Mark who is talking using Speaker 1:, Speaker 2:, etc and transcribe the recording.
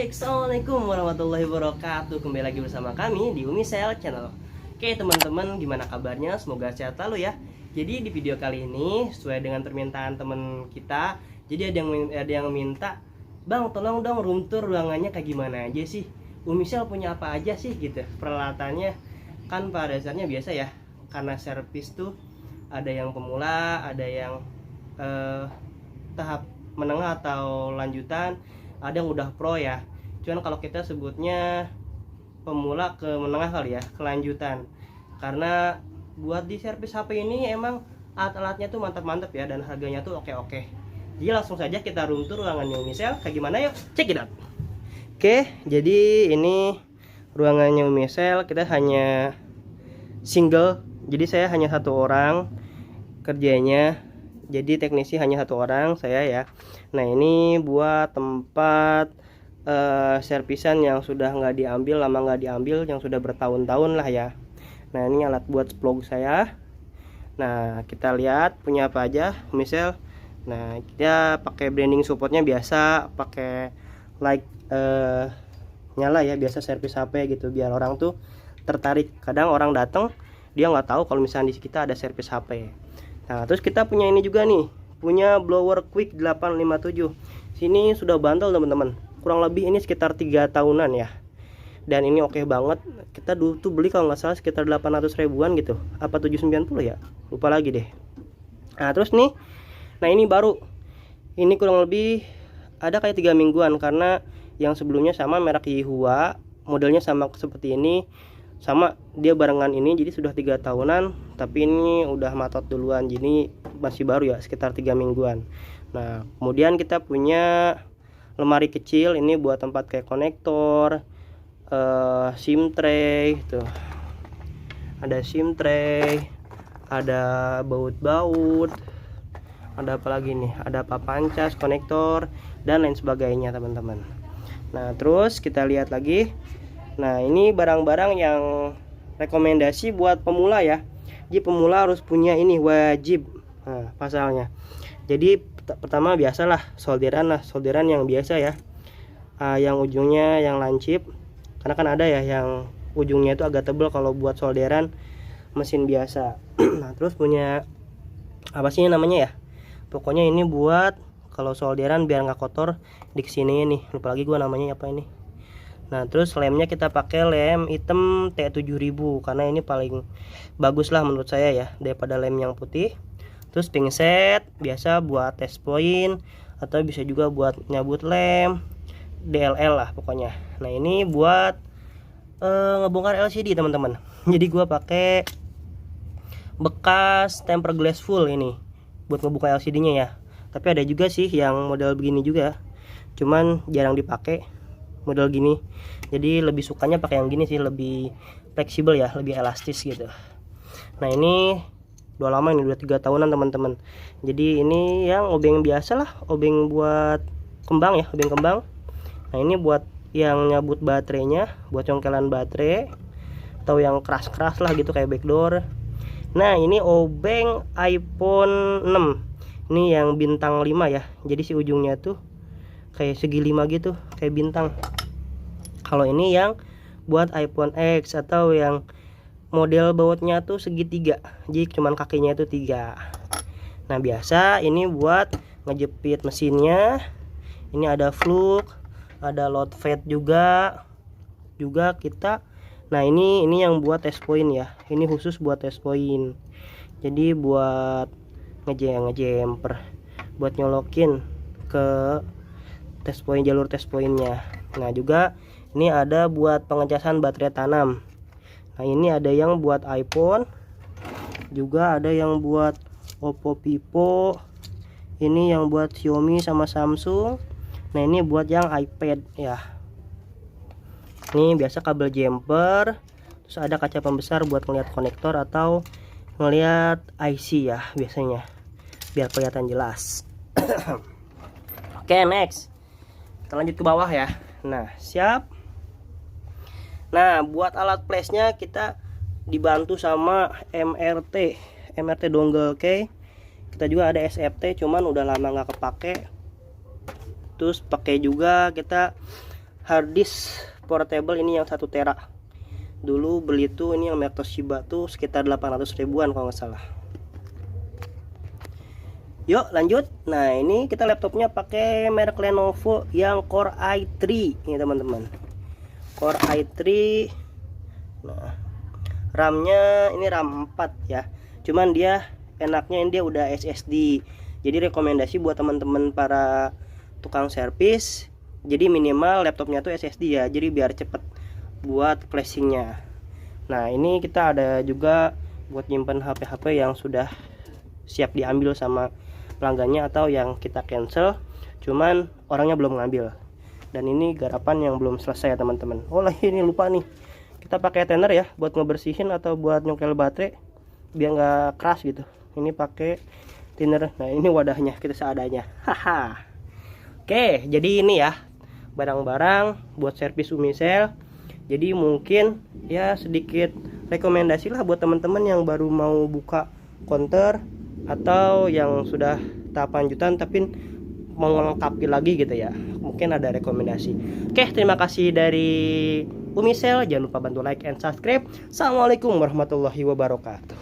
Speaker 1: Cek, assalamualaikum warahmatullahi wabarakatuh. Kembali lagi bersama kami di Umisel Channel. Oke teman-teman, gimana kabarnya? Semoga sehat selalu ya. Jadi di video kali ini sesuai dengan permintaan teman kita. Jadi ada yang minta, Bang tolong dong room tour ruangannya kayak gimana aja sih? Umisel punya apa aja sih gitu? Peralatannya kan pada dasarnya biasa ya. Karena servis tuh ada yang pemula, ada yang tahap menengah atau lanjutan, ada yang udah pro ya. Cuman kalau kita sebutnya pemula ke menengah kali ya, kelanjutan. Karena buat di servis HP ini emang alat-alatnya tuh mantap-mantap ya, dan harganya tuh oke-oke. Jadi langsung saja kita room tour ruangannya Umisel kayak gimana, yuk check it out. Oke, jadi ini ruangannya Umisel. Kita hanya single, jadi saya hanya satu orang kerjanya. Jadi teknisi hanya satu orang, saya ya. Nah ini buat tempat servisan yang sudah nggak diambil, lama nggak diambil, yang sudah bertahun-tahun lah ya. Nah ini alat buat vlog saya. Nah kita lihat punya apa aja Umisel. Nah kita pakai branding supportnya biasa, pakai light nyala ya, biasa servis HP gitu, biar orang tuh tertarik. Kadang orang datang dia nggak tahu kalau misalnya di kita ada servis HP. Nah terus kita punya ini juga nih, punya blower quick 857. Sini sudah bantal teman-teman, kurang lebih ini sekitar 3 tahunan ya. Dan ini oke banget. Kita dulu tuh beli kalau nggak salah sekitar 800 ribuan gitu, apa 790 ya, lupa lagi deh. Nah terus nih, nah ini baru, ini kurang lebih ada kayak 3 mingguan. Karena yang sebelumnya sama merek Yihua, modelnya sama seperti ini, sama dia barengan ini, jadi sudah 3 tahunan. Tapi ini udah matot duluan, jadi masih baru ya, sekitar 3 mingguan. Nah kemudian kita punya lemari kecil, ini buat tempat kayak konektor, SIM tray tuh, ada SIM tray, ada baut-baut, ada apa lagi nih, ada papancas, konektor, dan lain sebagainya teman-teman. Nah terus kita lihat lagi. Nah ini barang-barang yang rekomendasi buat pemula ya. Jadi pemula harus punya ini, wajib. Nah pasalnya, jadi pertama biasalah solderan yang biasa ya, yang ujungnya yang lancip. Karena kan ada ya yang ujungnya itu agak tebal kalau buat solderan mesin biasa. Nah terus punya apa sih namanya ya, pokoknya ini buat kalau solderan biar nggak kotor di sini nih, lupa lagi gua namanya apa ini. Nah terus lemnya kita pakai lem hitam T7000, karena ini paling bagus lah menurut saya ya, daripada lem yang putih. Terus pingset biasa buat test point, atau bisa juga buat nyabut lem, DLL lah pokoknya. Nah ini buat ngebongkar LCD teman-teman. Jadi gua pakai bekas tempered glass full ini buat ngebuka LCD nya ya. Tapi ada juga sih yang model begini juga, cuman jarang dipakai model gini. Jadi lebih sukanya pakai yang gini sih, lebih fleksibel ya, lebih elastis gitu. Nah ini udah lama, ini udah 3 tahunan teman-teman. Jadi ini yang obeng biasa lah, obeng buat kembang ya, obeng kembang. Nah ini buat yang nyabut baterainya, buat congkelan baterai, atau yang keras-keras lah gitu kayak backdoor. Nah ini obeng iPhone 6, ini yang bintang 5 ya. Jadi si ujungnya tuh kayak segi 5 gitu, kayak bintang. Kalau ini yang buat iPhone X, atau yang model bautnya tuh segitiga, jadi cuman kakinya itu 3. Nah biasa ini buat ngejepit mesinnya. Ini ada flux, ada load fade juga kita. Nah ini yang buat test point ya, ini khusus buat test point. Jadi buat ngejemper, buat nyolokin ke test point, jalur test pointnya. Nah juga ini ada buat pengecasan baterai tanam. Nah ini ada yang buat iPhone, juga ada yang buat Oppo, Vivo, ini yang buat Xiaomi sama Samsung. Nah ini buat yang iPad ya. Ini biasa kabel jumper. Terus ada kaca pembesar buat ngeliat konektor atau ngeliat IC ya biasanya, biar kelihatan jelas. Oke next, kita lanjut ke bawah ya. Nah siap. Nah buat alat flashnya kita dibantu sama MRT dongle key. Kita juga ada SFT, cuman udah lama nggak kepake. Terus pakai juga kita hard disk portable ini yang 1 tera. Dulu beli tuh ini yang merek Toshiba tuh sekitar 800 ribuan kalau nggak salah. Yuk lanjut. Nah ini kita laptopnya pakai merek Lenovo yang Core i3 ini teman-teman. Core i3. Nah RAM-nya ini RAM 4 ya. Cuman dia enaknya ini dia udah SSD. Jadi rekomendasi buat teman-teman para tukang servis. Jadi minimal laptopnya tuh SSD ya. Jadi biar cepet buat flashingnya. Nah ini kita ada juga buat nyimpen HP-HP yang sudah siap diambil sama pelanggannya atau yang kita cancel cuman orangnya belum ngambil. Dan ini garapan yang belum selesai ya teman-teman. Oh lah ini lupa nih, kita pakai thinner ya buat ngebersihin atau buat nyongkel baterai biar nggak keras gitu. Ini pakai thinner. Nah ini wadahnya kita seadanya. Haha. Oke jadi ini ya barang-barang buat servis Umisel. Jadi mungkin ya sedikit rekomendasi lah buat teman-teman yang baru mau buka counter atau yang sudah tahap lanjutan tapi mau melengkapi lagi gitu ya. Mungkin ada rekomendasi. Oke, terima kasih dari Umisel. Jangan lupa bantu like and subscribe. Assalamualaikum warahmatullahi wabarakatuh.